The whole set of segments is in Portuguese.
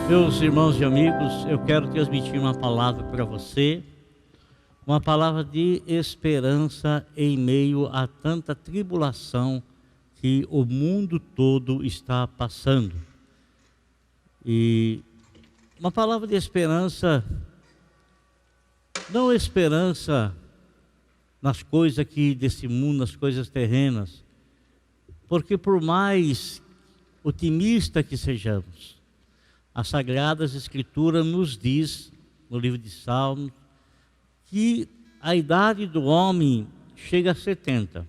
Meus irmãos e amigos, eu quero transmitir uma palavra para você, uma palavra de esperança em meio a tanta tribulação que o mundo todo está passando. E uma palavra de esperança, não esperança nas coisas aqui desse mundo, nas coisas terrenas, porque por mais otimista que sejamos, as Sagradas Escrituras nos diz, no livro de Salmos, que a idade do homem chega a 70.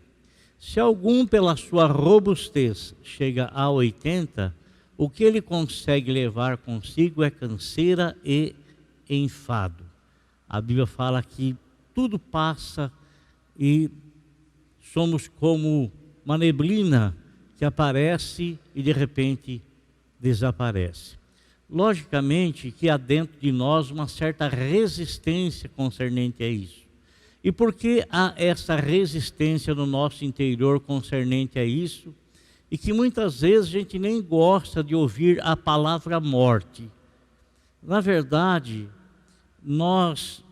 Se algum, pela sua robustez, chega a 80, o que ele consegue levar consigo é canseira e enfado. A Bíblia fala que tudo passa e somos como uma neblina que aparece e de repente desaparece. Logicamente que há dentro de nós uma certa resistência concernente a isso. E por que há essa resistência no nosso interior concernente a isso? E que muitas vezes a gente nem gosta de ouvir a palavra morte. Na verdade, nós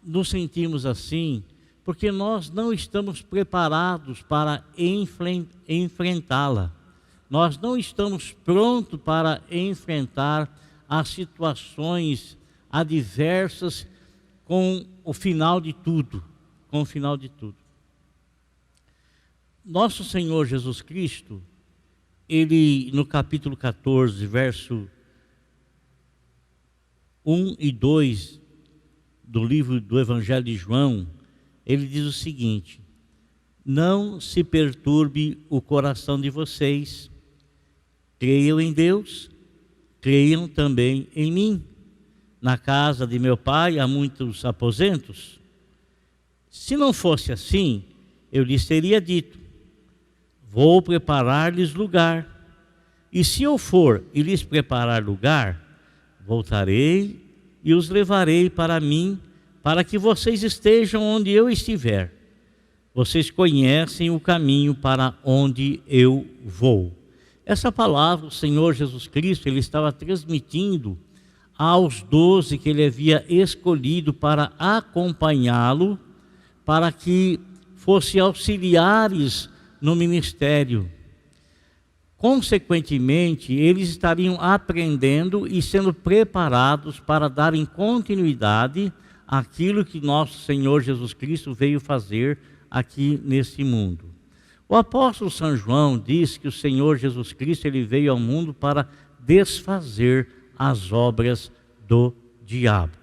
nos sentimos assim porque nós não estamos preparados para enfrentá-la. Nós não estamos prontos para enfrentar as situações adversas com o final de tudo. Nosso Senhor Jesus Cristo, ele no capítulo 14, verso 1 e 2 do livro do Evangelho de João, ele diz o seguinte: não se perturbe o coração de vocês. Creiam em Deus, creiam também em mim. Na casa de meu pai há muitos aposentos. Se não fosse assim, eu lhes teria dito: vou preparar-lhes lugar. E se eu for e lhes preparar lugar, voltarei e os levarei para mim, para que vocês estejam onde eu estiver. Vocês conhecem o caminho para onde eu vou. Essa palavra, o Senhor Jesus Cristo, ele estava transmitindo aos 12 que ele havia escolhido para acompanhá-lo, para que fossem auxiliares no ministério. Consequentemente, eles estariam aprendendo e sendo preparados para darem continuidade àquilo que nosso Senhor Jesus Cristo veio fazer aqui nesse mundo. O apóstolo São João diz que o Senhor Jesus Cristo ele veio ao mundo para desfazer as obras do diabo.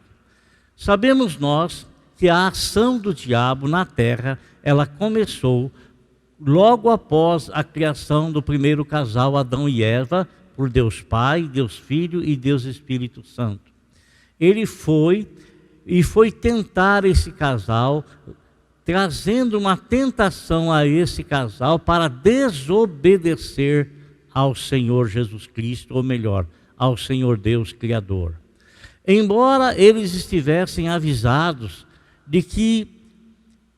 Sabemos nós que a ação do diabo na terra, ela começou logo após a criação do primeiro casal, Adão e Eva, por Deus Pai, Deus Filho e Deus Espírito Santo. Ele foi tentar esse casal, trazendo uma tentação a esse casal para desobedecer ao Senhor Jesus Cristo, ou melhor, ao Senhor Deus Criador. Embora eles estivessem avisados de que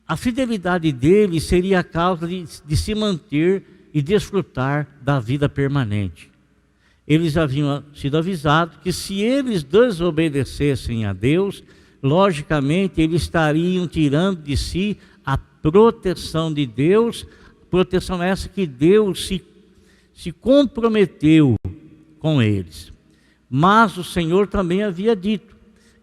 a fidelidade deles seria a causa de se manter e desfrutar da vida permanente. Eles haviam sido avisados que se eles desobedecessem a Deus, logicamente, eles estariam tirando de si a proteção de Deus, proteção essa que Deus se comprometeu com eles. Mas o Senhor também havia dito: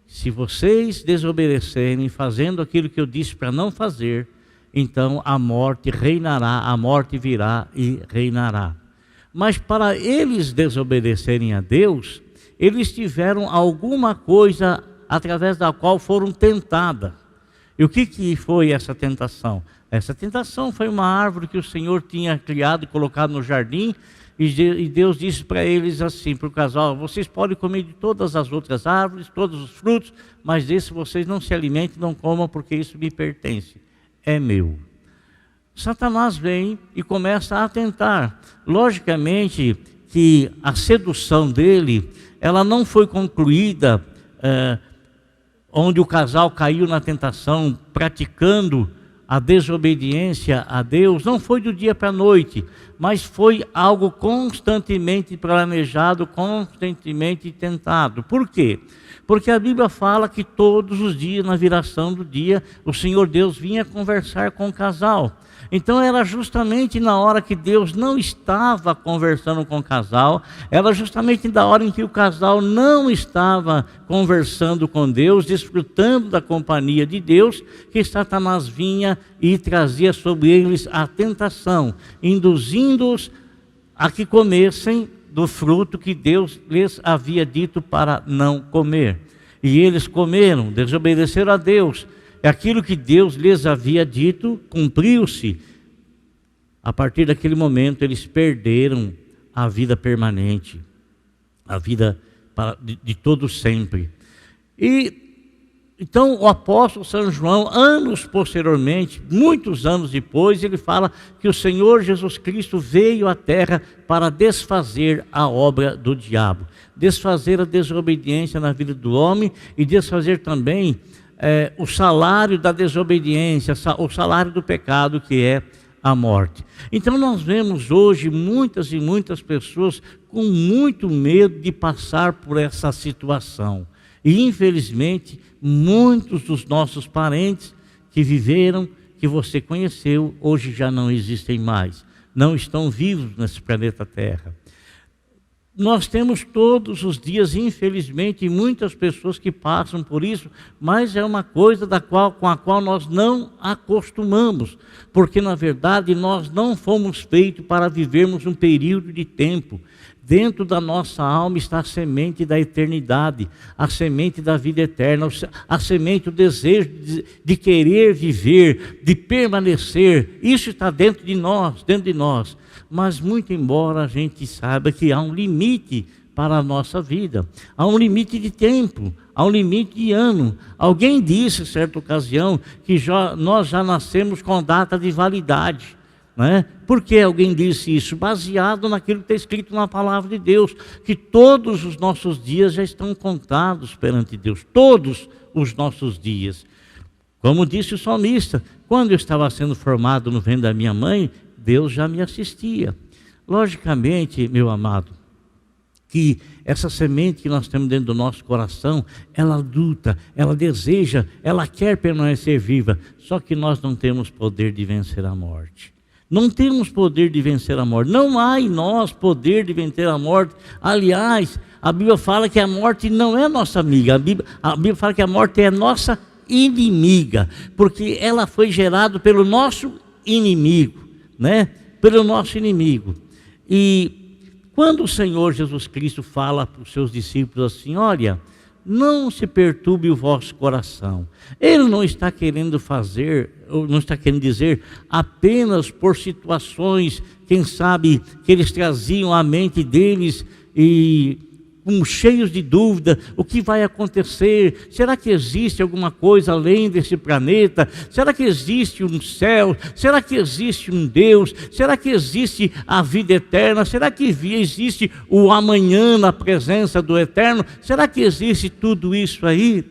se vocês desobedecerem, fazendo aquilo que eu disse para não fazer, então a morte reinará, a morte virá e reinará. Mas para eles desobedecerem a Deus, eles tiveram alguma coisa através da qual foram tentadas. E o que foi essa tentação? Essa tentação foi uma árvore que o Senhor tinha criado e colocado no jardim, e Deus disse para eles assim, para o casal: vocês podem comer de todas as outras árvores, todos os frutos, mas desse vocês não se alimentem, não comam, porque isso me pertence, é meu. Satanás vem e começa a tentar. Logicamente que a sedução dele, ela não foi concluída onde o casal caiu na tentação, praticando a desobediência a Deus não foi do dia para a noite, mas foi algo constantemente planejado, constantemente tentado. Por quê? Porque a Bíblia fala que todos os dias, na viração do dia, o Senhor Deus vinha conversar com o casal. Então era justamente na hora que Deus não estava conversando com o casal, era justamente na hora em que o casal não estava conversando com Deus, desfrutando da companhia de Deus, que Satanás vinha e trazia sobre eles a tentação, induzindo-os a que comessem do fruto que Deus lhes havia dito para não comer. E eles comeram, desobedeceram a Deus. Aquilo que Deus lhes havia dito cumpriu-se. A partir daquele momento eles perderam a vida permanente, a vida de todo sempre. E então o apóstolo São João, anos posteriormente, muitos anos depois, ele fala que o Senhor Jesus Cristo veio à terra para desfazer a obra do diabo, desfazer a desobediência na vida do homem e desfazer também o salário da desobediência, o salário do pecado, que é a morte. Então nós vemos hoje muitas e muitas pessoas com muito medo de passar por essa situação. E infelizmente, muitos dos nossos parentes que viveram, que você conheceu, hoje já não existem mais. Não estão vivos nesse planeta Terra. Nós temos todos os dias, infelizmente, muitas pessoas que passam por isso, mas é uma coisa com a qual nós não acostumamos, porque na verdade nós não fomos feitos para vivermos um período de tempo. Dentro da nossa alma está a semente da eternidade, a semente da vida eterna, a semente, o desejo de querer viver, de permanecer. Isso está dentro de nós. Mas muito embora a gente saiba que há um limite para a nossa vida, há um limite de tempo, há um limite de ano. Alguém disse em certa ocasião que nós já nascemos com data de validade. Por que alguém disse isso? Baseado naquilo que está escrito na palavra de Deus, que todos os nossos dias já estão contados perante Deus, todos os nossos dias. Como disse o salmista, quando eu estava sendo formado no ventre da minha mãe, Deus já me assistia. Logicamente, meu amado, que essa semente que nós temos dentro do nosso coração, ela luta, ela deseja, ela quer permanecer viva, só que nós não temos poder de vencer a morte. Não temos poder de vencer a morte. Não há em nós poder de vencer a morte. Aliás, a Bíblia fala que a morte não é nossa amiga. A Bíblia fala que a morte é nossa inimiga, porque ela foi gerada pelo nosso inimigo, pelo nosso inimigo. E quando o Senhor Jesus Cristo fala para os seus discípulos assim: olha, não se perturbe o vosso coração. Ele não está querendo não está querendo dizer apenas por situações, quem sabe, que eles traziam à mente deles e cheios de dúvida, o que vai acontecer? Será que existe alguma coisa além desse planeta? Será que existe um céu? Será que existe um Deus? Será que existe a vida eterna? Será que existe o amanhã na presença do Eterno? Será que existe tudo isso aí?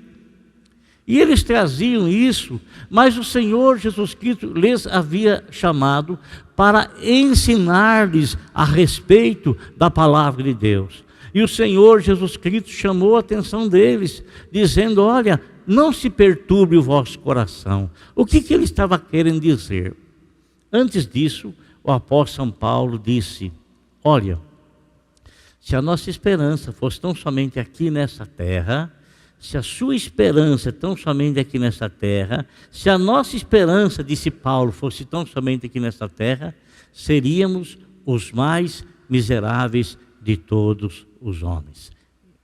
E eles traziam isso, mas o Senhor Jesus Cristo lhes havia chamado para ensinar-lhes a respeito da palavra de Deus. E o Senhor Jesus Cristo chamou a atenção deles, dizendo: olha, não se perturbe o vosso coração. O que ele estava querendo dizer? Antes disso, o apóstolo São Paulo disse: olha, se a nossa esperança fosse tão somente aqui nessa terra, se a sua esperança é tão somente aqui nessa terra, se a nossa esperança, disse Paulo, fosse tão somente aqui nessa terra, seríamos os mais miseráveis de todos os homens.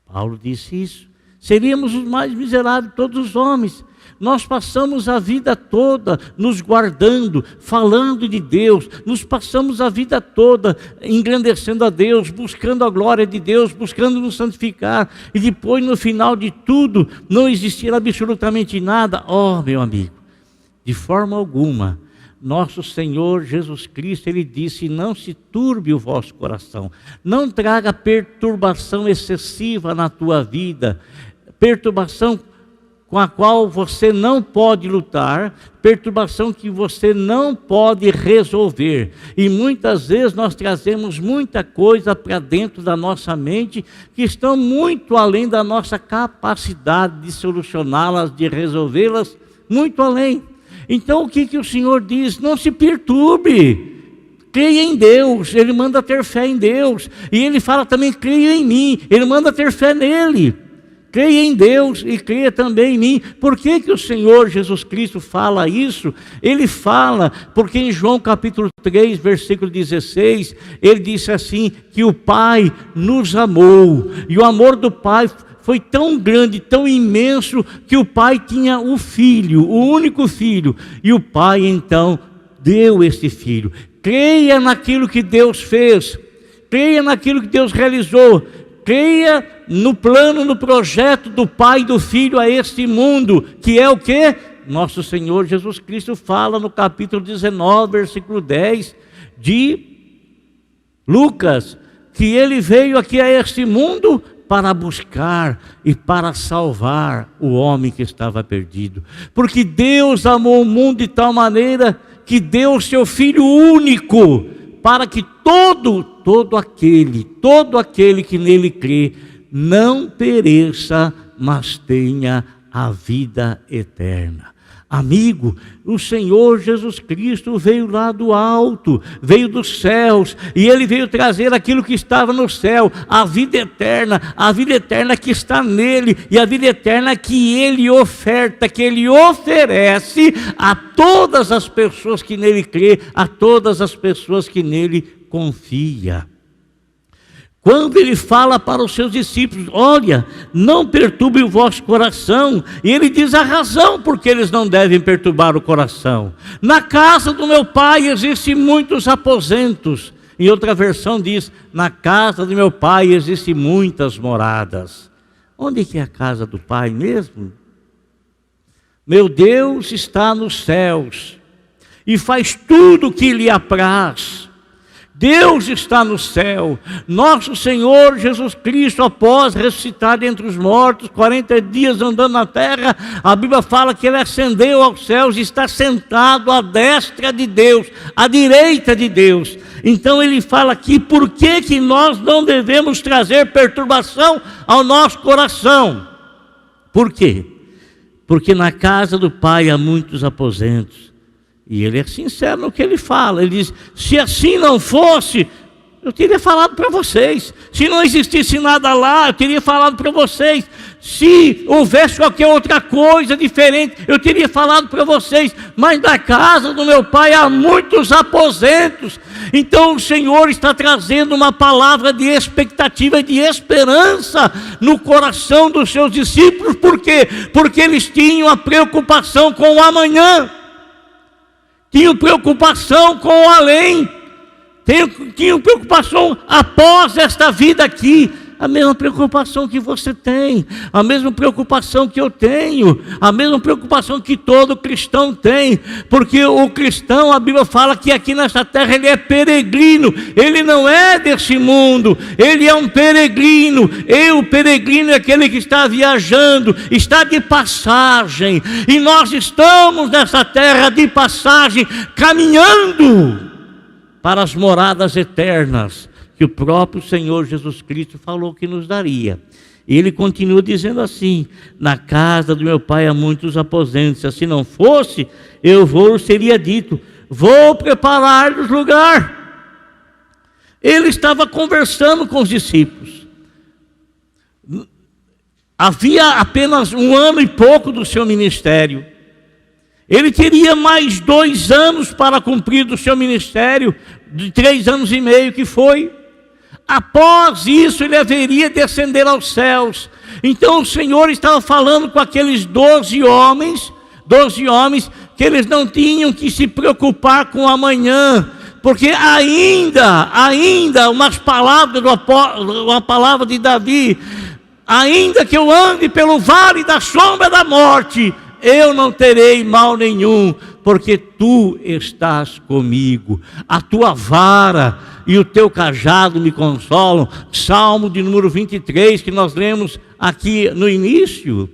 Paulo disse isso. Seríamos os mais miseráveis de todos os homens. Nós passamos a vida toda nos guardando, falando de Deus, nos passamos a vida toda engrandecendo a Deus, buscando a glória de Deus, buscando nos santificar, e depois no final de tudo não existir absolutamente nada. Oh, meu amigo, de forma alguma. Nosso Senhor Jesus Cristo, Ele disse: não se turbe o vosso coração, não traga perturbação excessiva na tua vida, perturbação com a qual você não pode lutar, perturbação que você não pode resolver. E muitas vezes nós trazemos muita coisa para dentro da nossa mente que estão muito além da nossa capacidade de solucioná-las, de resolvê-las, muito além. Então o que o Senhor diz? Não se perturbe. Creia em Deus, Ele manda ter fé em Deus. E Ele fala também, creia em mim, Ele manda ter fé nele. Creia em Deus e creia também em mim. Por que o Senhor Jesus Cristo fala isso? Ele fala, porque em João capítulo 3, versículo 16, Ele disse assim, que o Pai nos amou. E o amor do Pai foi tão grande, tão imenso, que o Pai tinha o Filho, o único Filho. E o Pai então deu esse Filho. Creia naquilo que Deus fez. Creia naquilo que Deus realizou. Creia no plano, no projeto do Pai e do Filho a este mundo, que é o quê? Nosso Senhor Jesus Cristo fala no capítulo 19, versículo 10 de Lucas, que Ele veio aqui a este mundo para buscar e para salvar o homem que estava perdido. Porque Deus amou o mundo de tal maneira que deu o seu Filho único, para que todo aquele que nele crê, não pereça, mas tenha a vida eterna. Amigo, o Senhor Jesus Cristo veio lá do alto, veio dos céus, e Ele veio trazer aquilo que estava no céu, a vida eterna que está nele, e a vida eterna que Ele oferta, que Ele oferece a todas as pessoas que nele crê, a todas as pessoas que nele confia. Quando Ele fala para os seus discípulos, olha, não perturbe o vosso coração, e Ele diz a razão porque eles não devem perturbar o coração. Na casa do meu Pai existem muitos aposentos. Em outra versão diz, na casa do meu Pai existem muitas moradas. Onde que é a casa do Pai mesmo? Meu Deus está nos céus e faz tudo o que lhe apraz. Deus está no céu. Nosso Senhor Jesus Cristo, após ressuscitar dentre os mortos, 40 dias andando na terra, a Bíblia fala que Ele ascendeu aos céus e está sentado à destra de Deus, à direita de Deus. Então Ele fala aqui, por que nós não devemos trazer perturbação ao nosso coração? Por quê? Porque na casa do Pai há muitos aposentos. E Ele é sincero no que Ele fala. Ele diz, se assim não fosse, eu teria falado para vocês. Se não existisse nada lá, eu teria falado para vocês. Se houvesse qualquer outra coisa diferente, eu teria falado para vocês. Mas na casa do meu Pai há muitos aposentos. Então o Senhor está trazendo uma palavra de expectativa e de esperança no coração dos seus discípulos. Por quê? Porque eles tinham a preocupação com o amanhã. Tinham preocupação com o além, tinham preocupação após esta vida aqui, a mesma preocupação que você tem, a mesma preocupação que eu tenho, a mesma preocupação que todo cristão tem, porque o cristão, a Bíblia fala que aqui nessa terra ele é peregrino, ele não é desse mundo, ele é um peregrino. O peregrino é aquele que está viajando, está de passagem, e nós estamos nessa terra de passagem, caminhando para as moradas eternas, que o próprio Senhor Jesus Cristo falou que nos daria. E Ele continua dizendo assim, na casa do meu Pai há muitos aposentos, se assim não fosse, seria dito, vou preparar-lhes lugar. Ele estava conversando com os discípulos. Havia apenas 1 ano e pouco do seu ministério. Ele teria mais 2 anos para cumprir do seu ministério, de 3 anos e meio que foi. Após isso, ele haveria de ascender aos céus. Então o Senhor estava falando com aqueles 12 homens, que eles não tinham que se preocupar com o amanhã, porque ainda uma palavra de Davi, ainda que eu ande pelo vale da sombra da morte, eu não terei mal nenhum, porque tu estás comigo, a tua vara e o teu cajado me consolam. Salmo de número 23, que nós lemos aqui no início.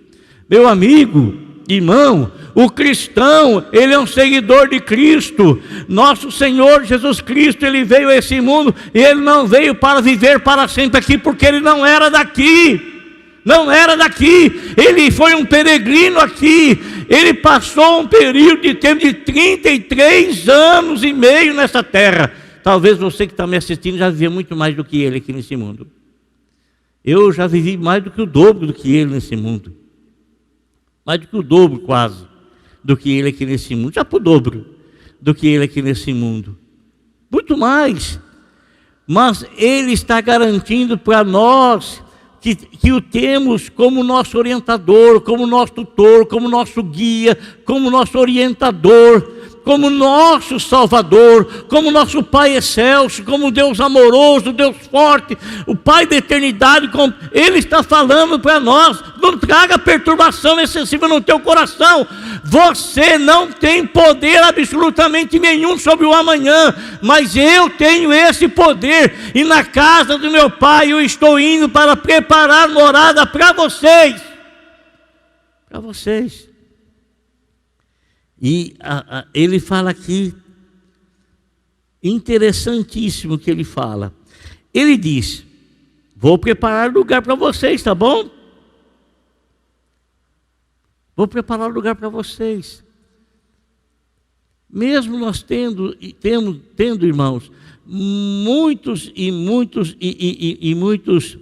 Meu amigo, irmão, o cristão, ele é um seguidor de Cristo. Nosso Senhor Jesus Cristo, ele veio a esse mundo e ele não veio para viver para sempre aqui, porque ele não era daqui. Não era daqui, ele foi um peregrino aqui, ele passou um período de tempo de 33 anos e meio nessa terra. Talvez você que está me assistindo já vivia muito mais do que ele aqui nesse mundo. Eu já vivi mais do que o dobro do que ele nesse mundo. Mais do que o dobro quase, do que ele aqui nesse mundo. Já por dobro do que ele aqui nesse mundo. Muito mais. Mas ele está garantindo para nós que o temos como nosso orientador, como nosso tutor, como nosso guia, como nosso orientador, como nosso Salvador, como nosso Pai excelso, como Deus amoroso, Deus forte, o Pai da eternidade. Ele está falando para nós: não traga perturbação excessiva no teu coração. Você não tem poder absolutamente nenhum sobre o amanhã, mas eu tenho esse poder, e na casa do meu Pai eu estou indo para preparar morada para vocês. Para vocês. E ele fala aqui, interessantíssimo que ele fala. Ele diz: vou preparar lugar para vocês, tá bom? Vou preparar lugar para vocês. Mesmo nós tendo, irmãos,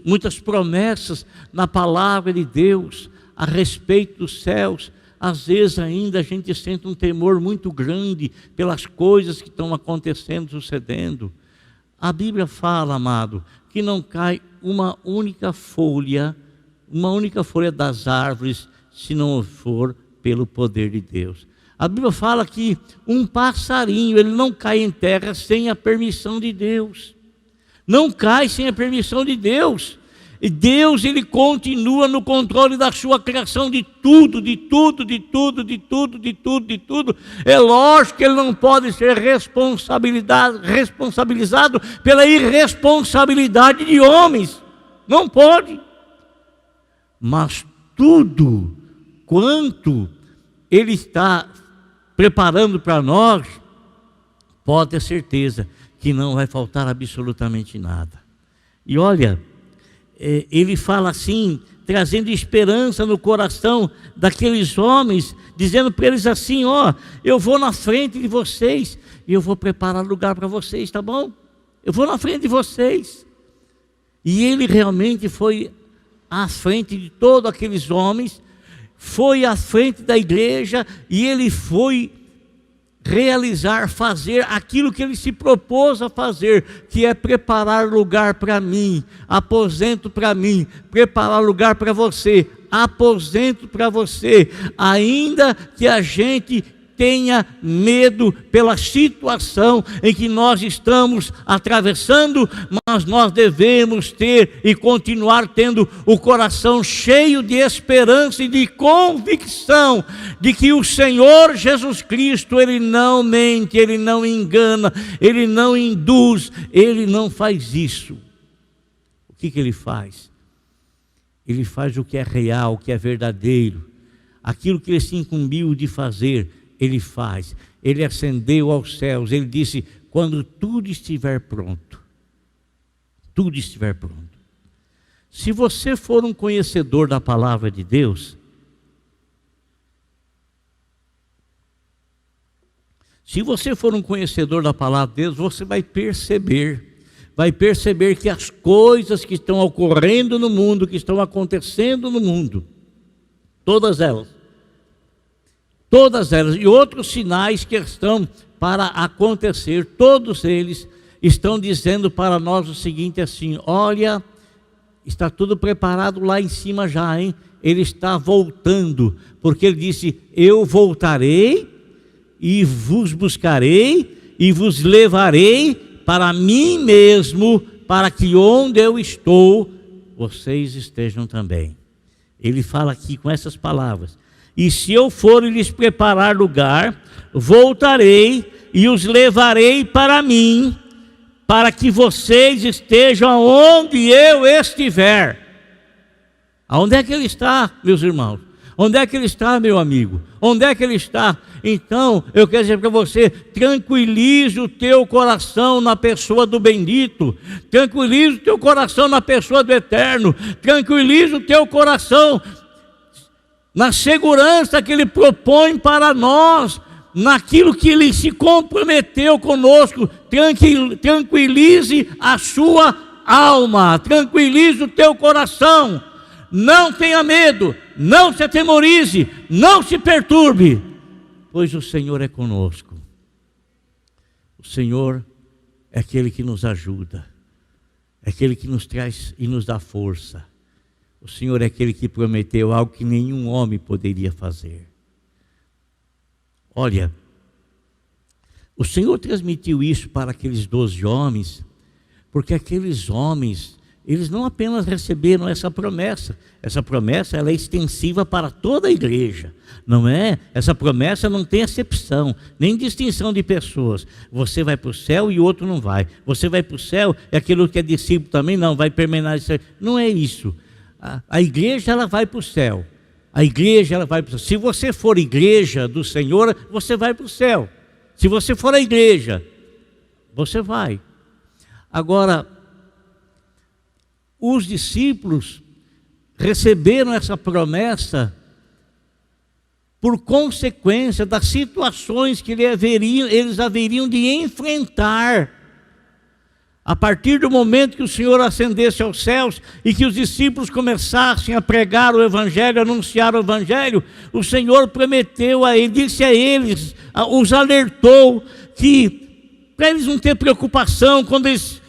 muitas promessas na palavra de Deus a respeito dos céus, às vezes ainda a gente sente um temor muito grande pelas coisas que estão acontecendo, sucedendo. A Bíblia fala, amado, que não cai uma única folha das árvores, se não for pelo poder de Deus. A Bíblia fala que um passarinho, ele não cai em terra sem a permissão de Deus. Não cai sem a permissão de Deus. E Deus, ele continua no controle da sua criação, de tudo. É lógico que ele não pode ser responsabilizado pela irresponsabilidade de homens. Não pode. Mas tudo quanto ele está preparando para nós, pode ter certeza que não vai faltar absolutamente nada. E olha, ele fala assim, trazendo esperança no coração daqueles homens, dizendo para eles assim: ó, eu vou na frente de vocês e eu vou preparar lugar para vocês, tá bom? Eu vou na frente de vocês. E ele realmente foi à frente de todos aqueles homens, foi à frente da igreja, e ele foi realizar, fazer aquilo que ele se propôs a fazer, que é preparar lugar para mim, aposento para mim, preparar lugar para você, aposento para você. Ainda que a gente tenha medo pela situação em que nós estamos atravessando, mas nós devemos ter e continuar tendo o coração cheio de esperança e de convicção de que o Senhor Jesus Cristo, ele não mente, ele não engana, ele não induz, ele não faz isso. O que ele faz? Ele faz o que é real, o que é verdadeiro, aquilo que ele se incumbiu de fazer. Ele faz, ele ascendeu aos céus, ele disse: quando tudo estiver pronto, tudo estiver pronto. Se você for um conhecedor da palavra de Deus, você vai perceber que as coisas que estão ocorrendo no mundo, que estão acontecendo no mundo, todas elas, e outros sinais que estão para acontecer, todos eles estão dizendo para nós o seguinte assim: olha, está tudo preparado lá em cima já, hein? Ele está voltando, porque ele disse: eu voltarei e vos buscarei e vos levarei para mim mesmo, para que onde eu estou, vocês estejam também. Ele fala aqui com essas palavras: e se eu for lhes preparar lugar, voltarei e os levarei para mim, para que vocês estejam onde eu estiver. Aonde é que ele está, meus irmãos? Onde é que ele está, meu amigo? Onde é que ele está? Então, eu quero dizer para você, tranquilize o teu coração na pessoa do bendito, tranquilize o teu coração na pessoa do eterno, tranquilize o teu coração na segurança que ele propõe para nós, naquilo que ele se comprometeu conosco. Tranquilize a sua alma, tranquilize o teu coração. Não tenha medo, não se atemorize, não se perturbe, pois o Senhor é conosco. O Senhor é aquele que nos ajuda, é aquele que nos traz e nos dá força. O Senhor é aquele que prometeu algo que nenhum homem poderia fazer. Olha, o Senhor transmitiu isso para aqueles 12 homens, porque aqueles homens, eles não apenas receberam essa promessa ela é extensiva para toda a igreja, não é? Essa promessa não tem acepção, nem distinção de pessoas. Você vai para o céu e o outro não vai. Você vai para o céu e aquele que é discípulo também não vai permanecer. Não é isso. A igreja, ela vai para o céu. A igreja, ela vai para o céu. Se você for igreja do Senhor, você vai para o céu. Se você for a igreja, você vai. Agora, os discípulos receberam essa promessa por consequência das situações que eles haveriam de enfrentar. A partir do momento que o Senhor ascendesse aos céus e que os discípulos começassem a pregar o Evangelho, a anunciar o Evangelho, o Senhor prometeu a eles, disse a eles, os alertou que para eles não ter preocupação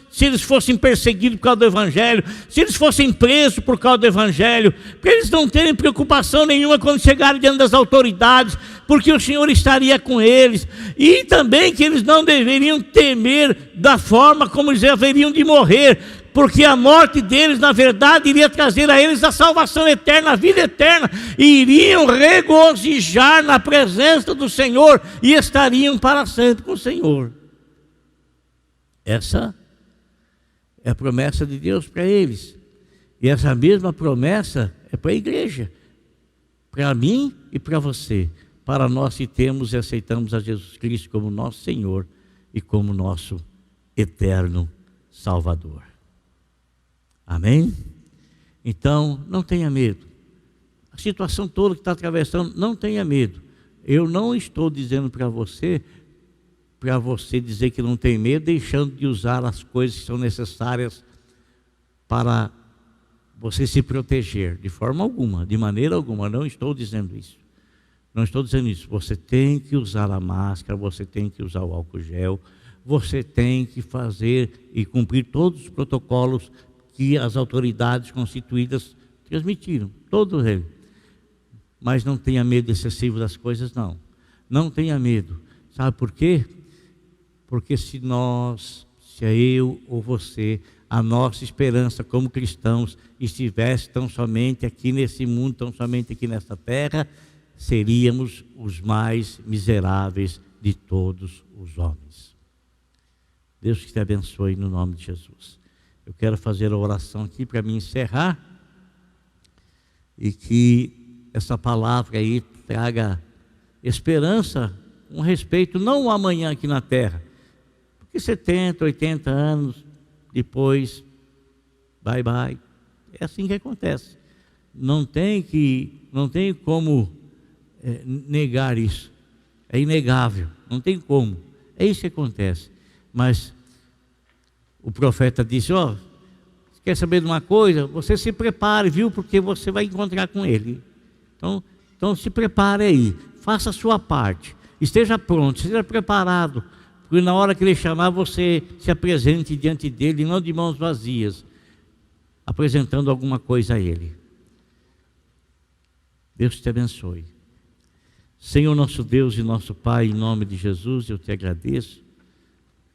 se eles fossem perseguidos por causa do Evangelho, se eles fossem presos por causa do Evangelho, para eles não terem preocupação nenhuma quando chegarem diante das autoridades, porque o Senhor estaria com eles, e também que eles não deveriam temer da forma como eles haveriam de morrer, porque a morte deles, na verdade, iria trazer a eles a salvação eterna, a vida eterna, e iriam regozijar na presença do Senhor, e estariam para sempre com o Senhor. Essa é a promessa de Deus para eles. E essa mesma promessa é para a igreja, para mim e para você, para nós que temos e aceitamos a Jesus Cristo como nosso Senhor e como nosso eterno Salvador. Amém? Então, não tenha medo. A situação toda que está atravessando, não tenha medo. Eu não estou dizendo para você dizer que não tem medo, deixando de usar as coisas que são necessárias para você se proteger, de forma alguma, de maneira alguma. Não estou dizendo isso. Não estou dizendo isso. Você tem que usar a máscara, você tem que usar o álcool gel, você tem que fazer e cumprir todos os protocolos que as autoridades constituídas transmitiram, todos eles. Mas não tenha medo excessivo das coisas, não. Não tenha medo. Sabe por quê? Porque se eu ou você, a nossa esperança como cristãos estivesse tão somente aqui nesse mundo, tão somente aqui nesta terra, seríamos os mais miseráveis de todos os homens. Deus que te abençoe no nome de Jesus. Eu quero fazer a oração aqui para me encerrar e que essa palavra aí traga esperança com respeito não ao amanhã aqui na terra, porque 70, 80 anos depois, bye bye, é assim que acontece. Não tem como negar isso, é inegável, não tem como, é isso que acontece. Mas o profeta disse, quer saber de uma coisa? Você se prepare, viu, porque você vai encontrar com ele. Então se prepare aí, faça a sua parte, esteja pronto, esteja preparado, porque na hora que ele chamar, você se apresente diante dele, não de mãos vazias, apresentando alguma coisa a ele. Deus te abençoe. Senhor nosso Deus e nosso Pai, em nome de Jesus, eu te agradeço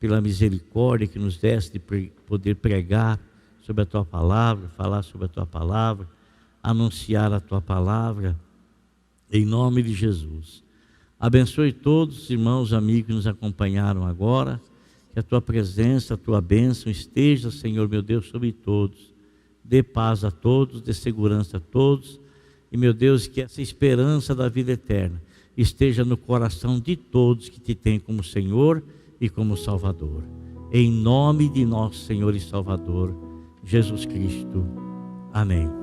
pela misericórdia que nos deste de poder pregar sobre a Tua Palavra, falar sobre a Tua Palavra, anunciar a Tua Palavra, em nome de Jesus. Abençoe todos os irmãos, amigos que nos acompanharam agora, que a Tua presença, a Tua bênção esteja, Senhor meu Deus, sobre todos. Dê paz a todos, dê segurança a todos, E, meu Deus, que essa esperança da vida eterna esteja no coração de todos que te têm como Senhor e como Salvador. Em nome de nosso Senhor e Salvador, Jesus Cristo. Amém.